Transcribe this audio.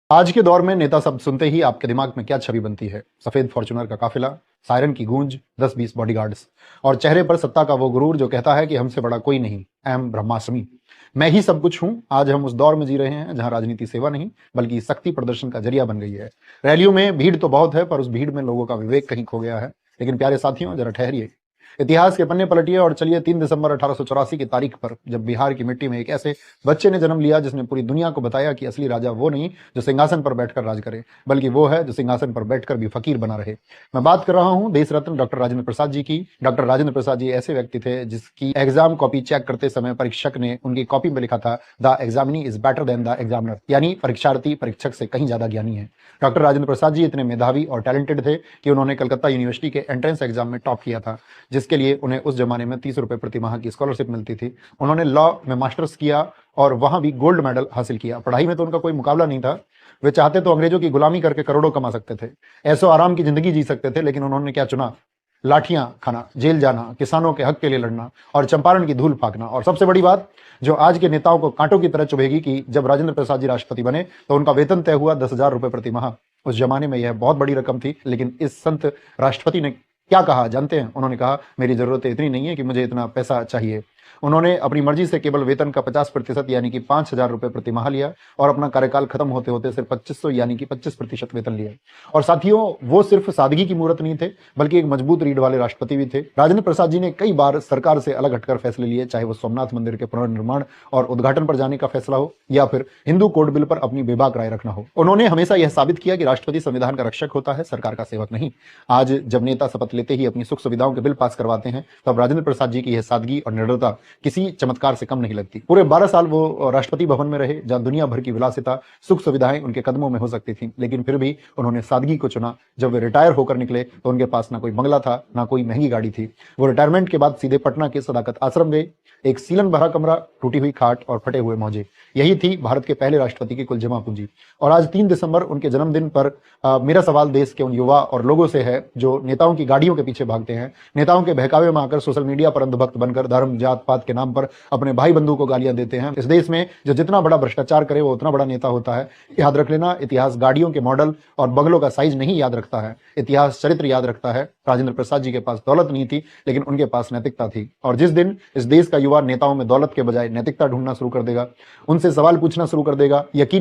आज के दौर में नेता शब्द सुनते ही आपके दिमाग में क्या छवि बनती है? सफेद फॉर्च्यूनर का काफिला, सायरन की गूंज, 10-20 बॉडीगार्ड्स और चेहरे पर सत्ता का वो गुरूर जो कहता है कि हमसे बड़ा कोई नहीं, एम ब्रह्मास्मि। मैं ही सब कुछ हूं। आज हम उस दौर में जी रहे हैं जहां राजनीति सेवा नहीं बल्कि शक्ति प्रदर्शन का जरिया बन गई है। रैलियों में भीड़ तो बहुत है, पर उस भीड़ में लोगों का विवेक कहीं खो गया है। लेकिन प्यारे साथियों, जरा ठहरिए, इतिहास के पन्ने पलटिए और चलिए 3 दिसंबर 1884 की तारीख पर, जब बिहार की मिट्टी में एक ऐसे बच्चे ने जन्म लिया जिसने पूरी दुनिया को बताया कि असली राजा वो नहीं जो सिंहासन पर बैठकर राज करे, बल्कि वो है जो सिंहासन पर बैठकर भी फकीर बना रहे। मैं बात कर रहा हूं देश रत्न डॉक्टर राजेंद्र प्रसाद जी की। डॉक्टर राजेंद्र प्रसाद जी ऐसे व्यक्ति थे जिसकी एग्जाम कॉपी चेक करते समय परीक्षक ने उनकी कॉपी में लिखा था, the examinee is better than the examiner, यानी परीक्षार्थी परीक्षक से कहीं ज्यादा ज्ञानी है। डॉक्टर राजेंद्र प्रसाद जी इतने मेधावी और टैलेंटेड थे कि उन्होंने कलकत्ता यूनिवर्सिटी के एंट्रेंस एग्जाम में टॉप किया था, जिसके लिए उन्हें उस जमाने में 30 रुपए प्रति माह की स्कॉलरशिप मिलती थी। उन्होंने लॉ में मास्टर्स किया और वहां भी गोल्ड मेडल हासिल किया। पढ़ाई में तो उनका कोई मुकाबला नहीं था। वे चाहते तो अंग्रेजों की गुलामी करके करोड़ों कमा सकते थे, ऐसो आराम की जिंदगी जी सकते थे, लेकिन उन्होंने क्या चुना? लाठियां खाना, जेल जाना, किसानों के हक के लिए लड़ना और चंपारण की धूल फाकना। और सबसे बड़ी बात जो आज के नेताओं को कांटों की तरह चुभेगी कि जब राजेंद्र प्रसाद जी राष्ट्रपति बने तो उनका वेतन तय हुआ 10,000 रुपए प्रति माह। उस जमाने में यह बहुत बड़ी रकम थी, लेकिन इस संत राष्ट्रपति ने क्या कहा जानते हैं? उन्होंने कहा, मेरी जरूरत इतनी नहीं है कि मुझे इतना पैसा चाहिए। उन्होंने अपनी मर्जी से केवल वेतन का 50% यानी कि 5,000 रुपए प्रति माह लिया और अपना कार्यकाल खत्म होते होते सिर्फ 2500 यानी कि 25% वेतन लिया। और साथियों, वो सिर्फ सादगी की मूर्त नहीं थे बल्कि एक मजबूत रीढ़ वाले राष्ट्रपति भी थे। राजेंद्र प्रसाद जी ने कई बार सरकार से अलग हटकर फैसले लिए, चाहे वो सोमनाथ मंदिर के पुनर्निर्माण और उद्घाटन पर जाने का फैसला हो या फिर हिंदू कोड बिल पर अपनी बेबाक राय रखना हो। उन्होंने हमेशा यह साबित किया कि राष्ट्रपति संविधान का रक्षक होता है, सरकार का सेवक नहीं। आज जब नेता शपथ लेते ही अपनी सुख सुविधाओं के बिल पास करवाते हैं, तब राजेंद्र प्रसाद जी की यह सादगी और निडरता किसी चमत्कार से कम नहीं लगती। पूरे 12 साल वो राष्ट्रपति भवन में रहे, जहां दुनिया भर की विलासिता, सुख सुविधाएं उनके कदमों में हो सकती थी, लेकिन फिर भी उन्होंने सादगी को चुना। जब वे रिटायर होकर निकले तो उनके पास ना कोई बंगला था, ना कोई महंगी गाड़ी थी। वो रिटायरमेंट के बाद सीधे पटना के सदाकत आश्रम गए। एक सीलन भरा कमरा, टूटी हुई खाट और फटे हुए मौजे, यही थी भारत के पहले राष्ट्रपति की कुल जमा पूंजी। और आज 3 दिसंबर उनके जन्मदिन पर मेरा सवाल देश के उन युवा और लोगों से है जो नेताओं की गाड़ियों के पीछे भागते हैं, नेताओं के बहकावे में आकर सोशल मीडिया पर अंधभक्त बनकर धर्म जात पात के नाम पर अपने भाई बंधु को गालियां देते हैं। इस देश में जो जितना बड़ा भ्रष्टाचार करे वो उतना बड़ा नेता होता है। याद रख लेना, इतिहास गाड़ियों के मॉडल और बंगलों का साइज नहीं याद रखता है, इतिहास चरित्र याद रखता है। राजेंद्र प्रसाद जी के पास दौलत नहीं थी, लेकिन उनके पास नैतिकता थी। और जिस दिन इस देश का युवा नेताओं में दौलत के बजाय नैतिकता ढूंढना शुरू कर देगा, उनसे सवाल पूछना शुरू कर देगा, यकीन